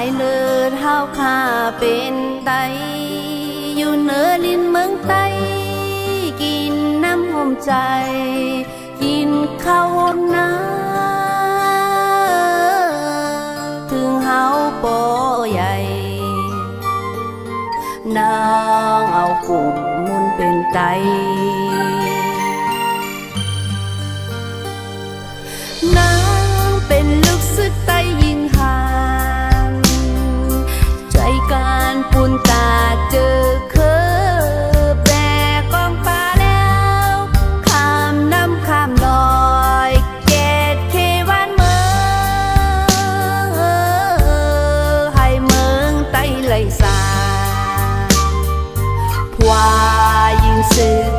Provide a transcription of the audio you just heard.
ายเลิศเฮาข้าเป็นไตอยู่เหนือลิ้นเมืองไตกินน้ำหอมใจกินข้าวน้ำถึงเฮาปอใหญ่นางเอากุ้งมุนเป็นไตนางเป็นลูกสุดไตยิงหานใจการปุ่นตาเจอเคอแบกกองปลาแล้วข้ามน้ำข้ามลอยเกตเทวันเมืองให้เมืองไตไหลสาพวายิงสึก